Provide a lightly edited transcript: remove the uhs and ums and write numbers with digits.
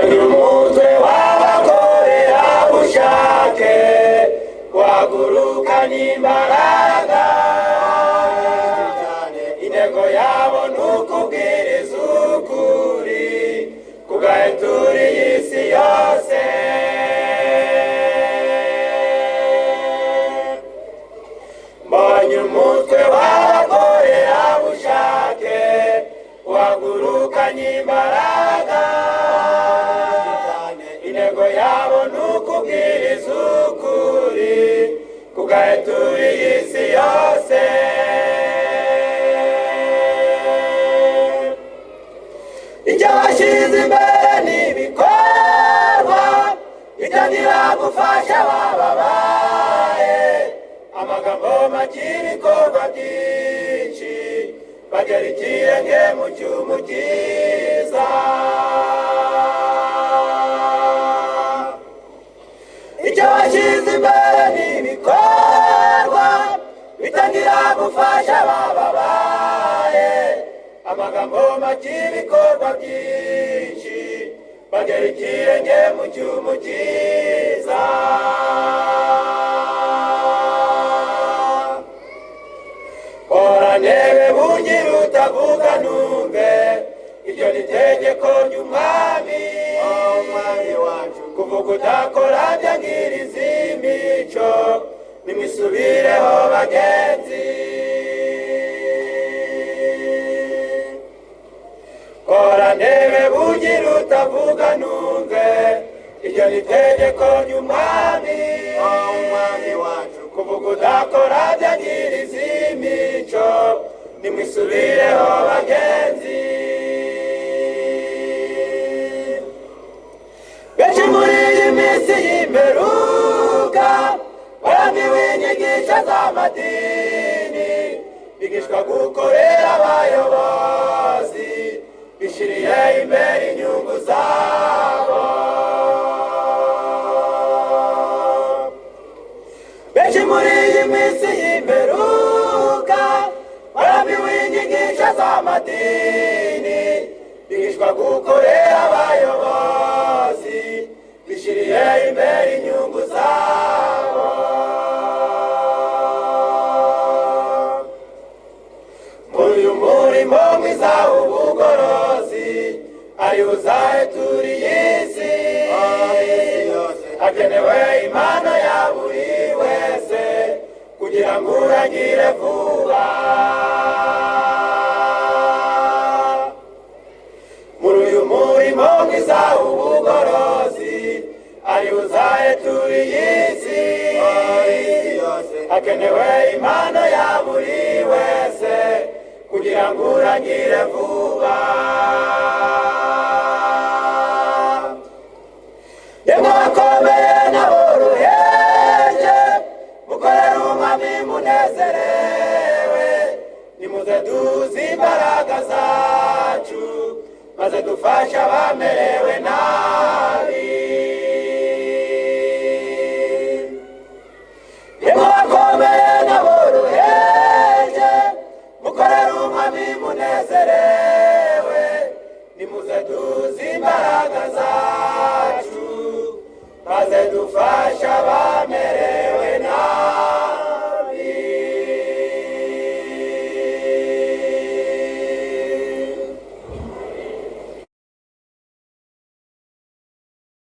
umutwe w'abakorerabushake wagurukanye imbaraga intego yabo ni ukubwiriza ukuri kugahetura iyi si yose mbonye umutwe w'abakorerabushake wagurukanye imbaraga intego yabo ni ukubwiriza ukuri kugahetura iyi si yose icyo bashyize imbere n'ibikorwa bitangira gufasha abababaye amagambo make ibikorwa byinshi bagera ikirenge mu cy'umukiza icyo bashyize imbere n'ibikorwa bitangira gufasha abababaye amagambo make ibikorwa byinshi bagera ikirenge mu cy'umukiza ntebe bugira utavuga numve iryo ni itegeko ry'umwami wacu kuvuga udakora byangiriza imico nimwisubireho bagenzi kora ntebe bugira utavuga numve iryo ni itegeko ry'umwami wacu kuvuga udakora byangiriza imico nimwisubireho bagenzi benshi muri iyi minsi y'imperuka barambiwe inyigisho z'amadini bigishwa gukorera abayobozi bishiriye imbere inyungu zabo benshi muri iyi minsi y'imperuka barambiwe inyigisho z'amadini bigishwa gukorera abayobozi bishiriye imbere inyungu zabo muri uyu murimo mwiza w'ubugorozi ari uzahetura iyi si hakenewe impano ya buri wese kugira ngo urangire vuba muri uyu murimo mwiza w'ubugorozi ari uzahetura iyi si hakenewe impano ya buri wese kugira ngo urangire vuba yemwe bakomeye n'aboroheje mukorere umwami munezerewe nimuze duze imbaraga zacu maze dufashe abamerewe nabi yemwe bakomeye n'aboroheje mukorere umwami munezerewe nimuze duze imbaraga zacu maze dufasha